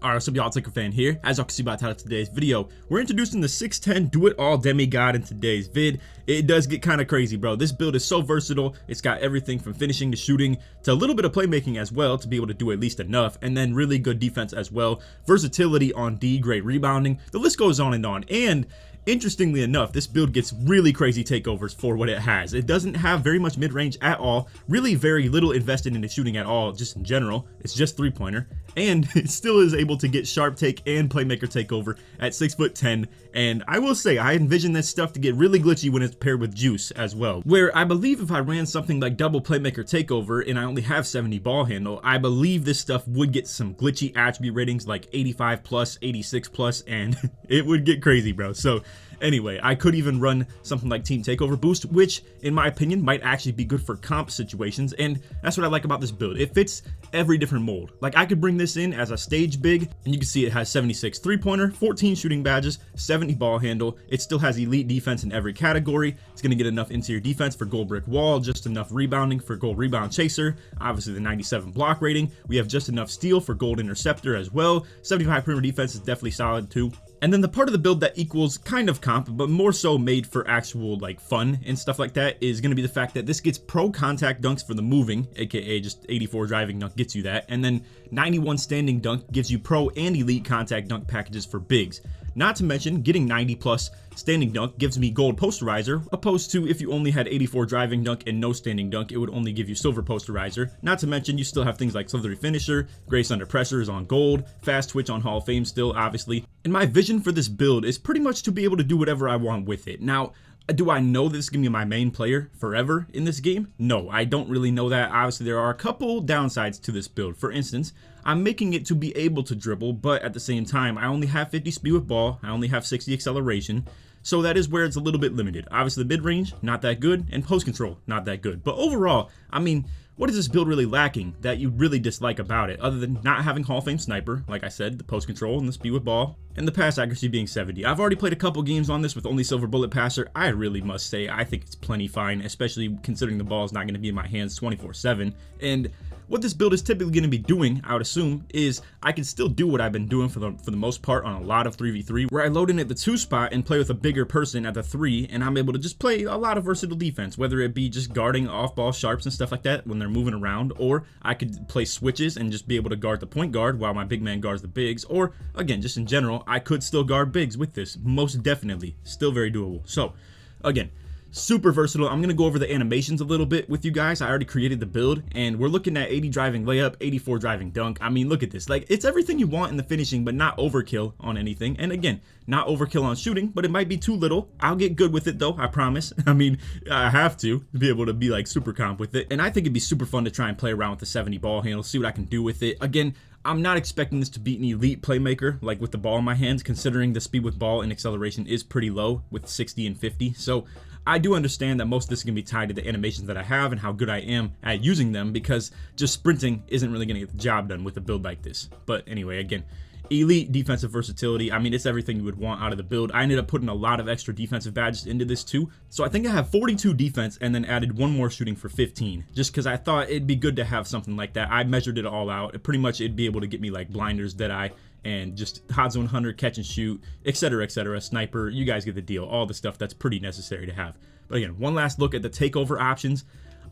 Alright, what's up y'all, LakerFan here. As y'all can see by the title of today's video, we're introducing the 6'10 do-it-all Demigod in today's vid. It does get kind of crazy, bro. This build is so versatile. It's got everything from finishing to shooting to a little bit of playmaking as well to be able to do at least enough, and then really good defense as well. Versatility on D, great rebounding. The list goes on. And interestingly enough, this build gets really crazy takeovers for what it has. It doesn't have very much mid-range at all, really very little invested into shooting at all, just in general. It's just three-pointer, and it still is able to get sharp take and playmaker takeover at 6'10", and I will say I envision this stuff to get really glitchy when it's paired with juice as well, where I believe if I ran something like double playmaker takeover and I only have 70 ball handle, I believe this stuff would get some glitchy attribute ratings like 85 plus, 86 plus, and it would get crazy, bro. So anyway, I could even run something like Team Takeover Boost, which in my opinion might actually be good for comp situations, and that's what I like about this build. It fits every different mold. Like, I could bring this in as a stage big, and you can see it has 76 three-pointer, 14 shooting badges, 70 ball handle. It still has elite defense in every category. It's going to get enough interior defense for gold brick wall, just enough rebounding for gold rebound chaser, obviously the 97 block rating. We have just enough steal for gold interceptor as well. 75 perimeter defense is definitely solid too. And then the part of the build that equals kind of comp, but more so made for actual like fun and stuff like that, is going to be the fact that this gets pro contact dunks for the moving, aka just 84 driving dunk gets you that, and then 91 standing dunk gives you pro and elite contact dunk packages for bigs. Not to mention, getting 90 plus standing dunk gives me gold posterizer, opposed to if you only had 84 driving dunk and no standing dunk, it would only give you silver posterizer. Not to mention, you still have things like slithery finisher, grace under pressure is on gold, fast twitch on Hall of Fame still, obviously. And my vision for this build is pretty much to be able to do whatever I want with it. Now, do I know this is going to be my main player forever in this game? No, I don't really know that. Obviously, there are a couple downsides to this build. For instance, I'm making it to be able to dribble, but at the same time, I only have 50 speed with ball. I only have 60 acceleration. So that is where it's a little bit limited. Obviously, the mid-range, not that good, and post control, not that good. But overall, I mean, what is this build really lacking that you really dislike about it, other than not having Hall of Fame sniper, like I said, the post control and the speed with ball, and the pass accuracy being 70. I've already played a couple games on this with only silver bullet passer. I really must say, I think it's plenty fine, especially considering the ball is not going to be in my hands 24/7. And what this build is typically going to be doing, I would assume, is I can still do what I've been doing for the most part on a lot of 3v3, where I load in at the 2 spot and play with a bigger person at the 3, and I'm able to just play a lot of versatile defense, whether it be just guarding off-ball sharps and stuff like that when they're moving around, or I could play switches and just be able to guard the point guard while my big man guards the bigs, or again, just in general, I could still guard bigs with this, most definitely, still very doable. So, again, super versatile. I'm going to go over the animations a little bit with you guys. I already created the build, and we're looking at 80 driving layup, 84 driving dunk. I mean, look at this. Like, it's everything you want in the finishing, but not overkill on anything. And again, not overkill on shooting, but it might be too little. I'll get good with it though, I promise. I mean, I have to be able to be like super comp with it. And I think it'd be super fun to try and play around with the 70 ball handle, see what I can do with it. Again, I'm not expecting this to be an elite playmaker, like with the ball in my hands, considering the speed with ball and acceleration is pretty low with 60 and 50. So I do understand that most of this is going to be tied to the animations that I have and how good I am at using them, because just sprinting isn't really going to get the job done with a build like this. But anyway, again, elite defensive versatility. I mean, it's everything you would want out of the build. I ended up putting a lot of extra defensive badges into this too. So I think I have 42 defense and then added one more shooting for 15, just because I thought it'd be good to have something like that. I measured it all out. Pretty much it'd be able to get me like blinders, deadeye, and just hot zone hunter, catch and shoot, etc., sniper. You guys get the deal. All the stuff that's pretty necessary to have. But again, one last look at the takeover options.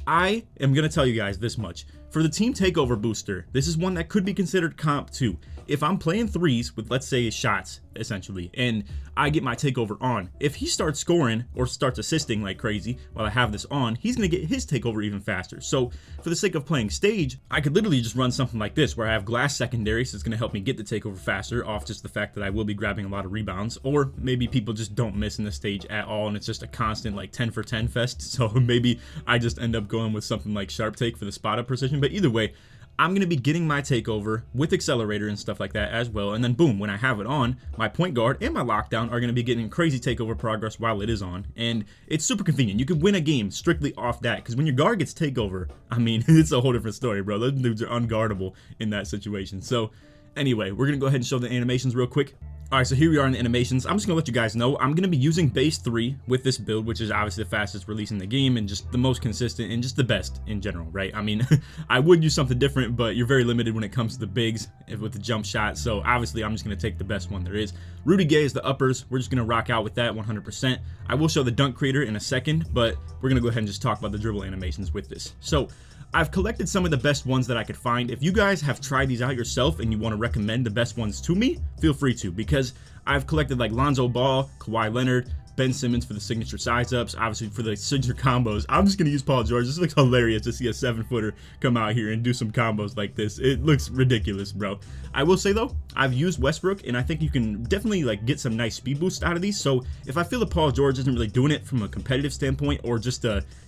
I am going to tell you guys this much. For the Team Takeover booster, this is one that could be considered comp too. If I'm playing threes with, let's say, shots, essentially, and I get my takeover on, if he starts scoring or starts assisting like crazy while I have this on, he's going to get his takeover even faster. So for the sake of playing stage, I could literally just run something like this where I have glass secondary, so it's going to help me get the takeover faster off just the fact that I will be grabbing a lot of rebounds, or maybe people just don't miss in the stage at all and it's just a constant like 10 for 10 fest. So maybe I just end up going with something like sharp take for the spot up precision. But either way, I'm going to be getting my takeover with accelerator and stuff like that as well. And then boom, when I have it on, my point guard and my lockdown are going to be getting crazy takeover progress while it is on. And it's super convenient. You can win a game strictly off that, because when your guard gets takeover, I mean, it's a whole different story, bro. Those dudes are unguardable in that situation. So anyway, we're going to go ahead and show the animations real quick. Alright, so here we are in the animations. I'm just gonna let you guys know I'm gonna be using base 3 with this build, which is obviously the fastest release in the game and just the most consistent and just the best in general, right? I mean, I would use something different, but you're very limited when it comes to the bigs with the jump shot, so obviously I'm just gonna take the best one there is. Rudy Gay is the uppers. We're just gonna rock out with that 100%. I will show the dunk creator in a second, but we're gonna go ahead and just talk about the dribble animations with this. So I've collected some of the best ones that I could find. If you guys have tried these out yourself and you want to recommend the best ones to me, feel free to, because I've collected like Lonzo Ball, Kawhi Leonard, Ben Simmons for the signature size ups, obviously for the signature combos. I'm just gonna use Paul George. This looks hilarious to see a 7-footer come out here and do some combos like this. It looks ridiculous, bro. I will say though, I've used Westbrook and I think you can definitely like get some nice speed boost out of these. So if I feel that Paul George isn't really doing it from a competitive standpoint or just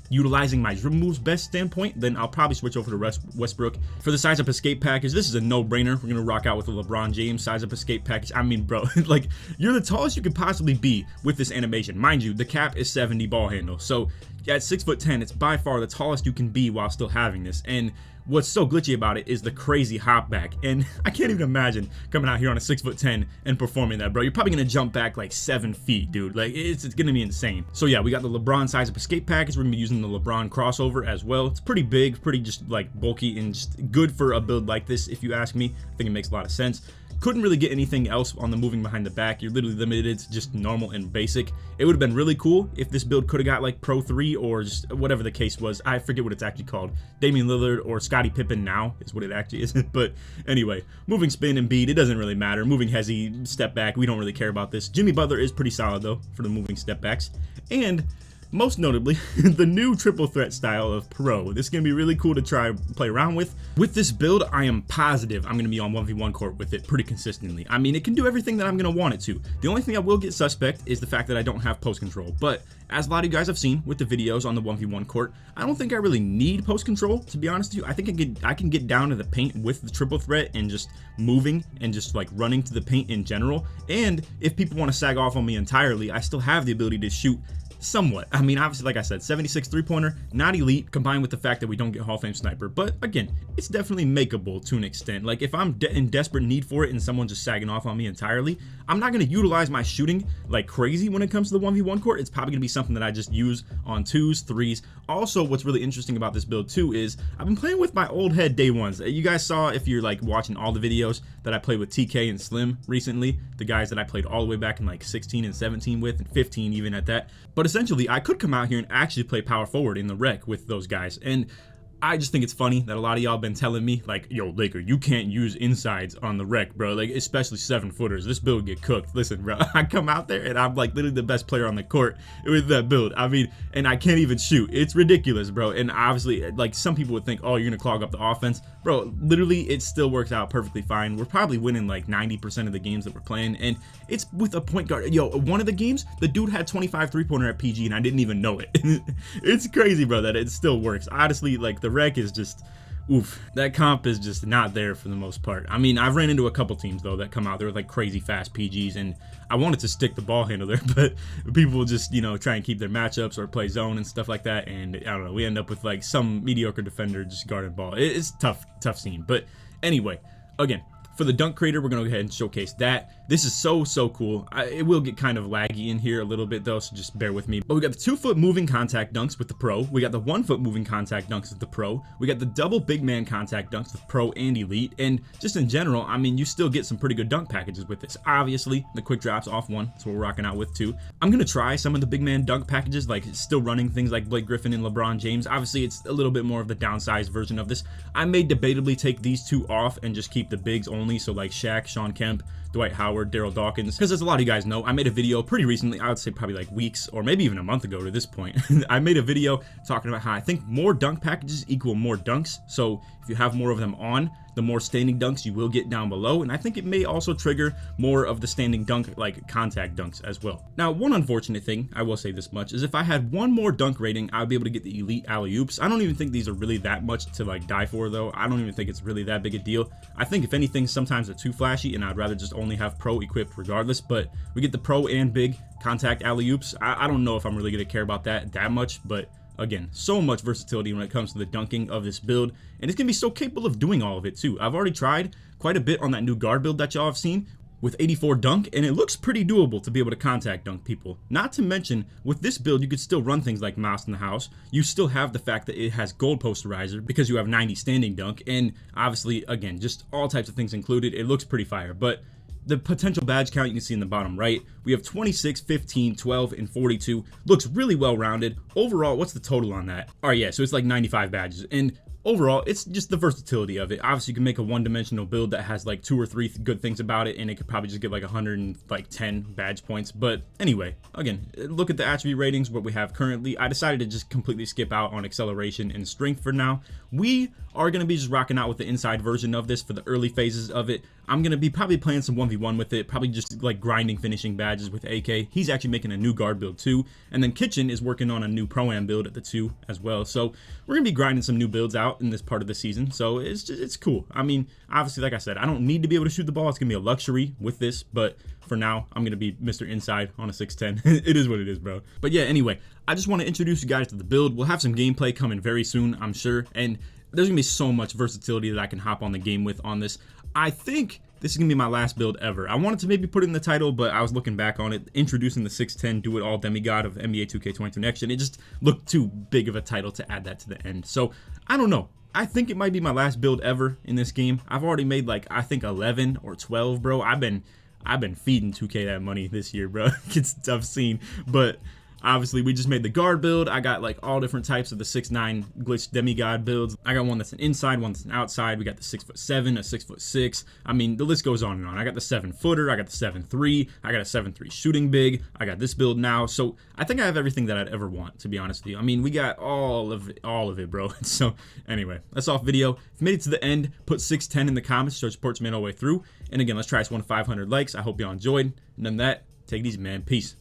utilizing my dribble moves best standpoint, then I'll probably switch over to Westbrook. For the size up escape package, this is a no-brainer. We're gonna rock out with the LeBron James size up escape package. I mean, bro, like you're the tallest you could possibly be with this animation. Mind you, the cap is 70 ball handle, so at 6'10", it's by far the tallest you can be while still having this. And what's so glitchy about it is the crazy hop back, and I can't even imagine coming out here on a 6'10" and performing that, bro. You're probably gonna jump back like 7 feet, dude. Like it's gonna be insane. So yeah, we got the LeBron size up escape package. We're gonna be using the LeBron crossover as well. It's pretty big, pretty just like bulky and just good for a build like this, if you ask me. I think it makes a lot of sense. Couldn't really get anything else on the moving behind the back. You're literally limited to just normal and basic. It would have been really cool if this build could have got like Pro 3 or just whatever the case was. I forget what it's actually called. Damian Lillard or Scottie Pippen now is what it actually is. But anyway, moving spin and beat, it doesn't really matter. Moving hezzy, step back, we don't really care about this. Jimmy Butler is pretty solid though for the moving step backs. And most notably, the new triple threat style of Pro. This is going to be really cool to try play around with. With this build, I am positive I'm going to be on 1v1 court with it pretty consistently. I mean, it can do everything that I'm going to want it to. The only thing I will get suspect is the fact that I don't have post control. But as a lot of you guys have seen with the videos on the 1v1 court, I don't think I really need post control, to be honest with you. I think I can get down to the paint with the triple threat and just moving and just like running to the paint in general. And if people want to sag off on me entirely, I still have the ability to shoot somewhat. I mean, obviously, like I said, 76 3-pointer, not elite, combined with the fact that we don't get Hall of Fame sniper. But again, it's definitely makeable to an extent. Like if I'm in desperate need for it and someone's just sagging off on me entirely, I'm not going to utilize my shooting like crazy when it comes to the 1v1 court. It's probably going to be something that I just use on 2s, 3s. Also, what's really interesting about this build too is I've been playing with my old head day ones. You guys saw, if you're like watching all the videos, that I played with TK and Slim recently, the guys that I played all the way back in like 16 and 17 with, and 15 even at that. But essentially, I could come out here and actually play power forward in the rec with those guys. And I just think it's funny that a lot of y'all been telling me like, yo, Laker, you can't use insides on the rec, bro. Like, especially 7-footers. This build get cooked. Listen, bro, I come out there and I'm like literally the best player on the court with that build. I mean, and I can't even shoot. It's ridiculous, bro. And obviously, like some people would think, oh, you're gonna clog up the offense. Bro, literally, it still works out perfectly fine. We're probably winning like 90% of the games that we're playing, and it's with a point guard. Yo, one of the games, the dude had 25 3-pointer at PG, and I didn't even know it. It's crazy, bro, that it still works. Honestly, like the rec is just, oof, that comp is just not there for the most part. I mean, I've ran into a couple teams though that come out there with like crazy fast PGs, and I wanted to stick the ball handle there, but people just, you know, try and keep their matchups or play zone and stuff like that, and I don't know, we end up with like some mediocre defender just guarding ball. It's tough scene. But anyway, again, for the dunk creator, we're gonna go ahead and showcase that. This is so cool. It will get kind of laggy in here a little bit though, so just bear with me. But we got the 2-foot moving contact dunks with the Pro. We got the 1-foot moving contact dunks with the Pro. We got the double big man contact dunks with Pro and Elite. And just in general, I mean, you still get some pretty good dunk packages with this. Obviously, the quick drops off 1, so we're rocking out with 2. I'm gonna try some of the big man dunk packages, like still running things like Blake Griffin and LeBron James. Obviously, it's a little bit more of the downsized version of this. I may debatably take these 2 off and just keep the bigs only, so like Shaq, Sean Kemp, Dwight Howard, Daryl Dawkins, because as a lot of you guys know, I made a video pretty recently, I would say probably like weeks or maybe even a month ago to this point. I made a video talking about how I think more dunk packages equal more dunks. So if you have more of them on, the more standing dunks you will get down below, and I think it may also trigger more of the standing dunk, like contact dunks as well. Now, one unfortunate thing, I will say this much, is if I had one more dunk rating, I would be able to get the elite alley-oops. I don't even think these are really that much to like die for though. I don't even think it's really that big a deal. I think if anything, sometimes they're too flashy, and I'd rather just only have Pro equipped regardless. But we get the Pro and big contact alley-oops. I don't know if I'm really gonna care about that much, but again, so much versatility when it comes to the dunking of this build, and it's gonna be so capable of doing all of it too. I've already tried quite a bit on that new guard build that y'all have seen. with 84 dunk, and it looks pretty doable to be able to contact dunk people. Not to mention, with this build, you could still run things like Mouse in the House. You still have the fact that it has goal posterizer because you have 90 standing dunk, and obviously, again, just all types of things included. It looks pretty fire, but the potential badge count you can see in the bottom right, we have 26, 15, 12, and 42. Looks really well rounded. Overall, what's the total on that? All right, yeah, so it's like 95 badges, and overall, it's just the versatility of it. Obviously, you can make a one-dimensional build that has like 2 or 3 good things about it, and it could probably just get like 110 badge points. But anyway, again, look at the attribute ratings, what we have currently. I decided to just completely skip out on acceleration and strength for now. We are going to be just rocking out with the inside version of this for the early phases of it. I'm going to be probably playing some 1v1 with it, probably just like grinding finishing badges with AK. He's actually making a new guard build too. And then Kitchen is working on a new Pro-Am build at the 2 as well. So we're going to be grinding some new builds out in this part of the season. So it's cool. I mean, obviously, like I said, I don't need to be able to shoot the ball. It's going to be a luxury with this. But for now, I'm going to be Mr. Inside on a 6'10". It is what it is, bro. But yeah, anyway, I just want to introduce you guys to the build. We'll have some gameplay coming very soon, I'm sure. And there's gonna be so much versatility that I can hop on the game with on this. I think this is gonna be my last build ever. I wanted to maybe put it in the title, but I was looking back on it, introducing the 6'10" do it all demigod of NBA 2K22 Next Gen. It just looked too big of a title to add that to the end. So I don't know. I think it might be my last build ever in this game. I've already made like, I think 11 or 12, bro. I've been feeding 2K that money this year, bro. It's a tough scene, but obviously, we just made the guard build. I got like all different types of the 6'9" glitch demigod builds. I got one that's an inside, one that's an outside. We got the 6'7", a 6'6". I mean, the list goes on and on. I got the 7-footer. I got the 7'3". I got a 7'3" shooting big. I got this build now. So I think I have everything that I'd ever want, to be honest with you. I mean, we got all of it, bro. So anyway, that's off video. If you made it to the end, put 6'10" in the comments. So it supports me all the way through. And again, let's try this one to 500 likes. I hope y'all enjoyed. And then that, take it easy, man. Peace.